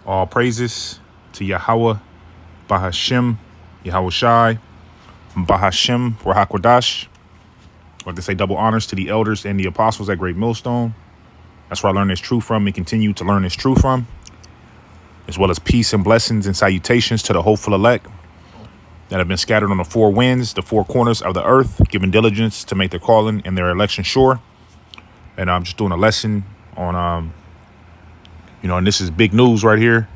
All praises to Yahweh, Bahashem, Yahweh Shai, Bahashem, Rahakwadash. Or to say double honors to the elders and the apostles at Great Millstone. That's where I learned this truth from and continue to learn this truth from. As well as peace and blessings and salutations to the hopeful elect that have been scattered on the four winds, the four corners of the earth, given diligence to make their calling and their election sure. And I'm just doing a lesson on, and this is big news right here.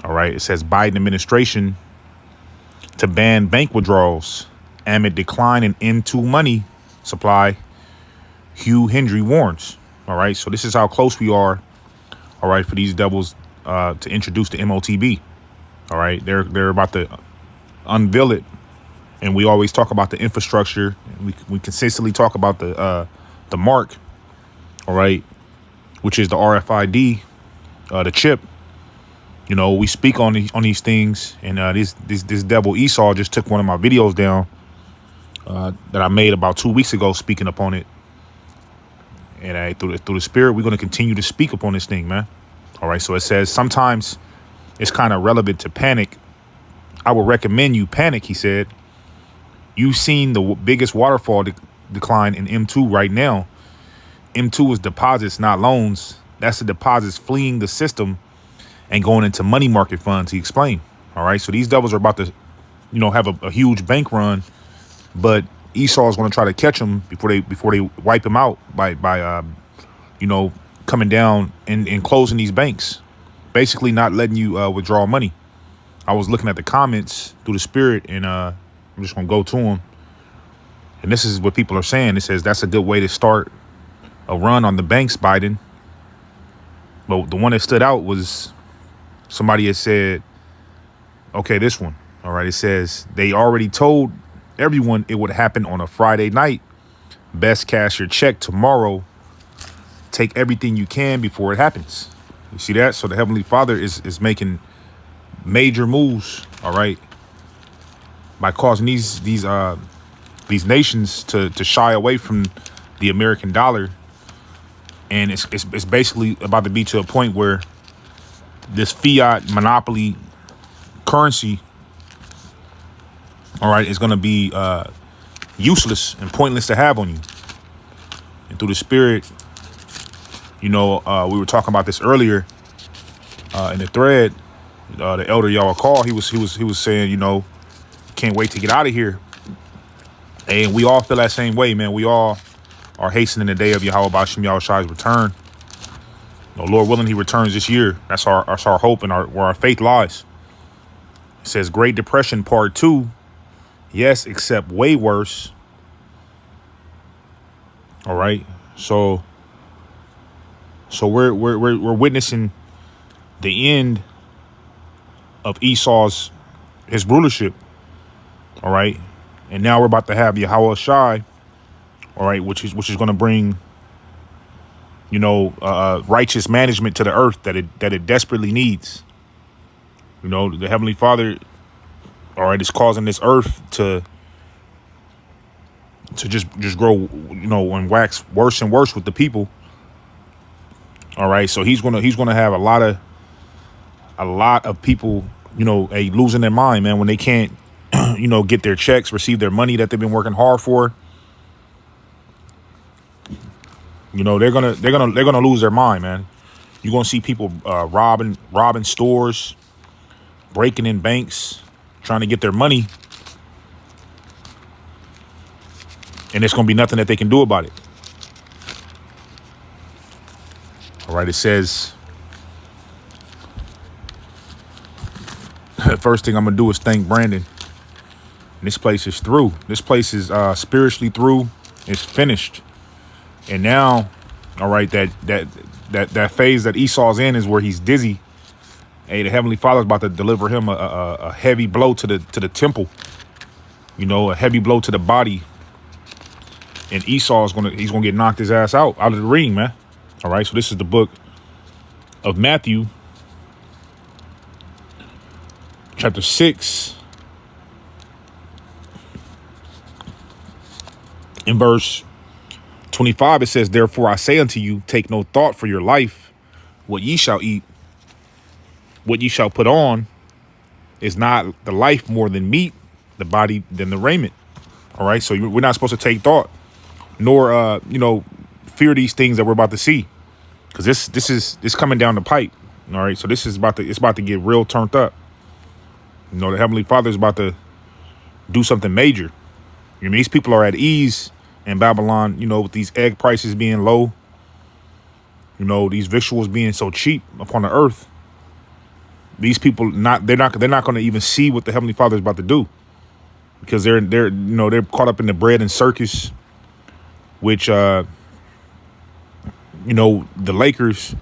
All right. It says Biden administration to ban bank withdrawals amid decline in M2 money supply. Hugh Hendry warns. All right. So this is how close we are. All right. For these devils to introduce the MOTB. All right. They're about to unveil it. And we always talk about the infrastructure. We consistently talk about the mark. All right. Which is the RFID, the chip. You know, we speak on these things, and this devil Esau just took one of my videos down that I made about 2 weeks ago, speaking upon it. And through the spirit, we're going to continue to speak upon this thing, man. All right. So it says sometimes it's kind of relevant to panic. I would recommend you panic, he said. You've seen the biggest waterfall decline in M2 right now. M2 is deposits, not loans. That's the deposits fleeing the system and going into money market funds, he explained. All right. So these devils are about to, have a huge bank run, but Esau is going to try to catch them before they wipe them out by coming down and closing these banks, basically not letting you withdraw money. I was looking at the comments through the spirit, and I'm just going to go to them. And this is what people are saying. It says that's a good way to start a run on the banks, Biden. But the one that stood out was somebody had said, okay, this one. All right. It says they already told everyone it would happen on a Friday night. Best cash your check tomorrow. Take everything you can before it happens. You see that? So the Heavenly Father is making major moves. All right. By causing these nations to shy away from the American dollar. And it's basically about to be to a point where this fiat monopoly currency, all right, is going to be useless and pointless to have on you. And through the spirit, we were talking about this earlier in the thread. The elder y'all call, he was saying, can't wait to get out of here. And we all feel that same way, man. We all are hastening the day of Yahweh Bashim Yahushai's return. Lord willing, he returns this year. That's our hope and where our faith lies. It says Great Depression Part 2. Yes, except way worse. All right. So we're witnessing the end of Esau's his rulership. All right. And now we're about to have Yahweh Shai. All right, which is going to bring, righteous management to the earth that it desperately needs. The Heavenly Father, all right, is causing this earth to just grow, and wax worse and worse with the people. All right, so he's gonna have a lot of people, losing their mind, man, when they can't, get their checks, receive their money that they've been working hard for. They're gonna lose their mind, man. You're gonna see people robbing stores, breaking in banks, trying to get their money, and there's gonna be nothing that they can do about it. All right, it says, first thing I'm gonna do is thank Brandon. And this place is through. This place is spiritually through. It's finished. And now, all right, that phase that Esau's in is where he's dizzy. Hey, the Heavenly Father's about to deliver him a heavy blow to the temple. A heavy blow to the body. And Esau's gonna get knocked his ass out of the ring, man. All right, so this is the book of Matthew, chapter 6, in verse 25, it says, therefore I say unto you, take no thought for your life, what ye shall eat, what ye shall put on is not the life more than meat, the body than the raiment. All right. So we're not supposed to take thought, nor fear these things that we're about to see, because this is coming down the pipe. All right. So this is about to get real turned up. The Heavenly Father is about to do something major. These people are at ease in Babylon, with these egg prices being low, these victuals being so cheap upon the earth. These people they're not going to even see what the Heavenly Father is about to do, because they're caught up in the bread and circus, which the Lakers.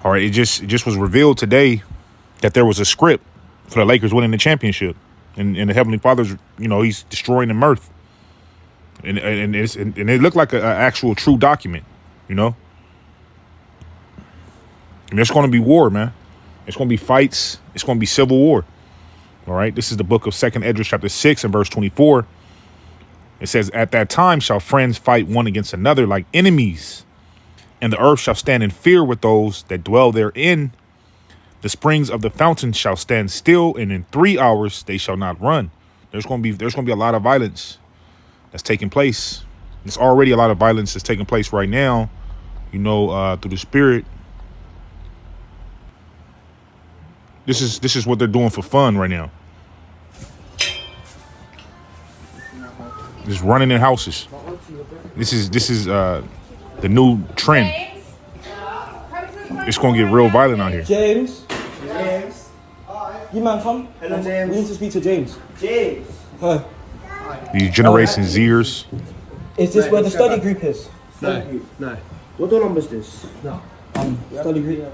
All right, it just was revealed today that there was a script for the Lakers winning the championship, and the Heavenly Father's he's destroying the mirth, and it looked like an actual true document, And there's going to be war, man. It's going to be fights. It's going to be civil war. All right. This is the book of 2nd Esdras chapter 6 and verse 24. It says, at that time shall friends fight one against another like enemies, and the earth shall stand in fear with those that dwell therein. The springs of the fountain shall stand still, and in 3 hours they shall not run. There's going to be a lot of violence that's taking place. There's already a lot of violence that's taking place right now, through the spirit. This is what they're doing for fun right now. Just running in houses. This is the new trend. It's gonna get real violent out here. James. You man, come. Hello, James. We need to speak to James. James. Hi. These Generation Zers. Is this where the study group is? No. What door number is this? No. Study group.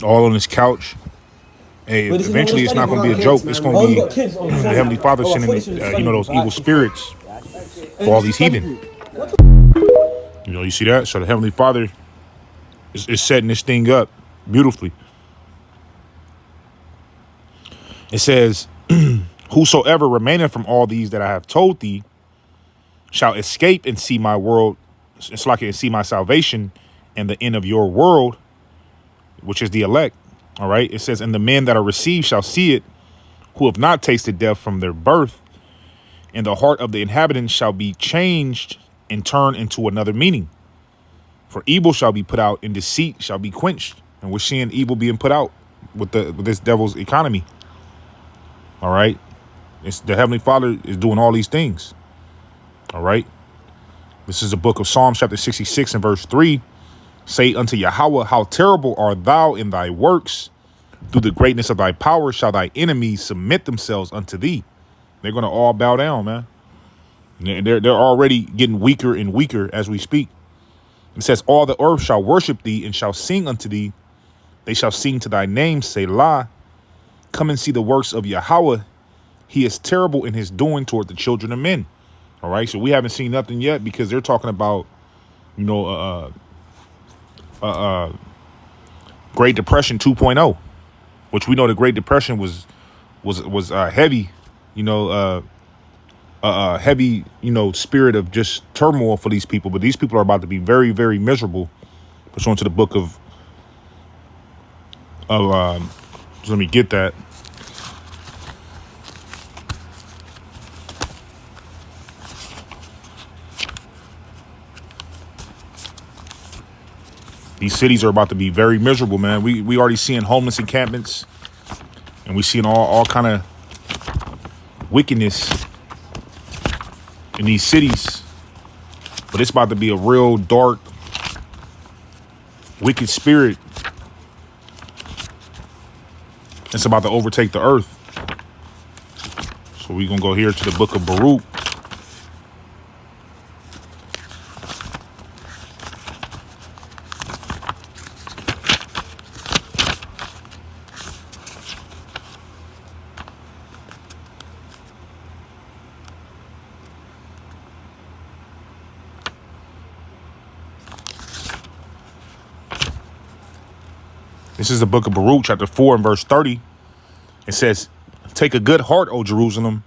All on this couch. Hey, Wait, eventually it's not going to be a joke. It's going to be the Heavenly Father sending, those evil spirits for all these heathen. You see that? So the Heavenly Father is setting this thing up beautifully. It says, whosoever remaineth from all these that I have told thee shall escape and see my world. It's like and see my salvation and the end of your world, which is the elect. All right. It says, and the men that are received shall see it, who have not tasted death from their birth, and the heart of the inhabitants shall be changed and turned into another meaning. For evil shall be put out, and deceit shall be quenched. And we're seeing evil being put out with this devil's economy. All right. It's the Heavenly Father is doing all these things. All right. This is the book of Psalms chapter 66 and verse 3. Say unto Yahweh, how terrible art thou in thy works. Through the greatness of thy power shall thy enemies submit themselves unto thee. They're going to all bow down, man. They're already getting weaker and weaker as we speak. It says, all the earth shall worship thee and shall sing unto thee. They shall sing to thy name, Selah. Come and see the works of Yahweh. He is terrible in his doing toward the children of men. All right. So we haven't seen nothing yet, because they're talking about, Great Depression 2.0, which we know the Great Depression was heavy, heavy, spirit of just turmoil for these people. But these people are about to be very, very miserable, pursuant to the book of let me get that. These cities are about to be very miserable, man. We already seeing homeless encampments, and we seeing all kind of wickedness in these cities. But it's about to be a real dark, wicked spirit. It's about to overtake the earth. So we're going to go here to the book of Baruch. This is the book of Baruch, chapter 4 and verse 30. It says, take a good heart, O Jerusalem,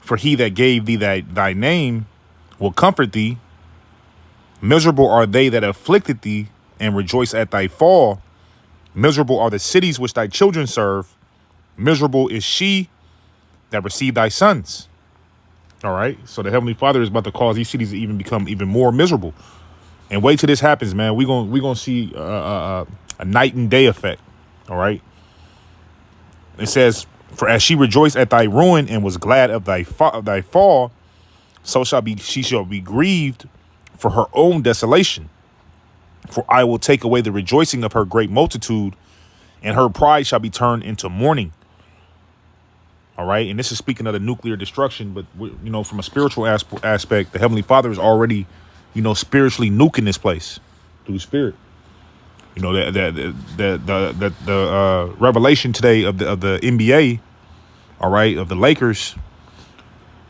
for he that gave thee thy name will comfort thee. Miserable are they that afflicted thee, and rejoice at thy fall. Miserable are the cities which thy children serve. Miserable is she that received thy sons. All right. So the Heavenly Father is about to cause these cities to even become even more miserable. And wait till this happens, man. We're gonna see a night and day effect. All right. It says, for as she rejoiced at thy ruin and was glad of thy fall, so she shall be grieved for her own desolation. For I will take away the rejoicing of her great multitude, and her pride shall be turned into mourning. All right. And this is speaking of the nuclear destruction. But, you know, from a spiritual aspect, the Heavenly Father is already, you know, spiritually nuking this place through spirit. You know, the revelation today of the NBA, all right, of the Lakers.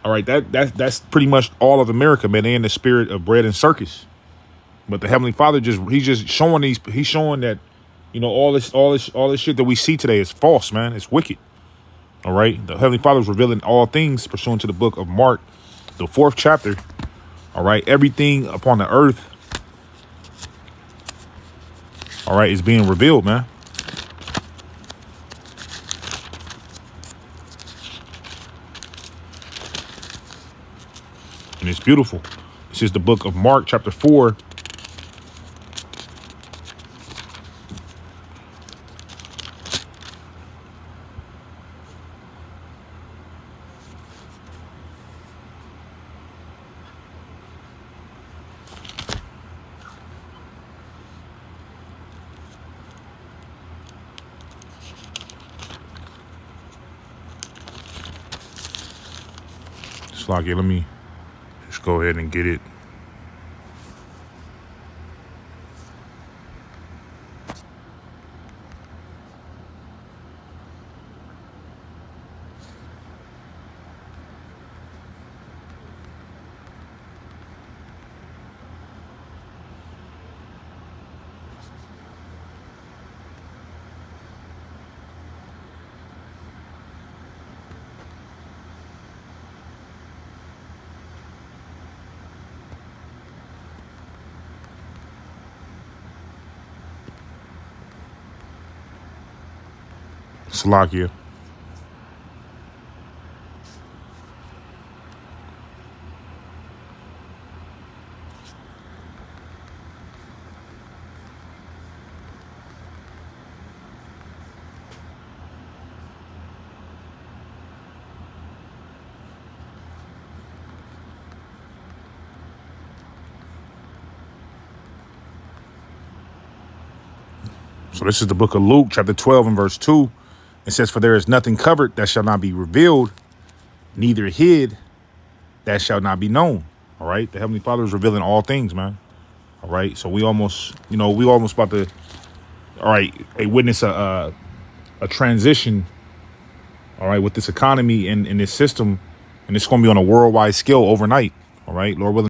All right. That's pretty much all of America, man. They in the spirit of bread and circus. But the Heavenly Father he's showing that, you know, all this shit that we see today is false, man. It's wicked. All right. The Heavenly Father is revealing all things pursuant to the book of Mark, the 4th chapter. All right. Everything upon the earth, all right, is being revealed, man. And it's beautiful. This is the book of Mark, chapter 4. Slocky, let me just go ahead and get it. Slovakia. So this is the book of Luke, chapter 12 and verse 2. It says, for there is nothing covered that shall not be revealed, neither hid that shall not be known. All right. The Heavenly Father is revealing all things, man. All right. So we almost about to, all right, witness a transition. All right. With this economy and this system. And it's going to be on a worldwide scale overnight. All right. Lord willing.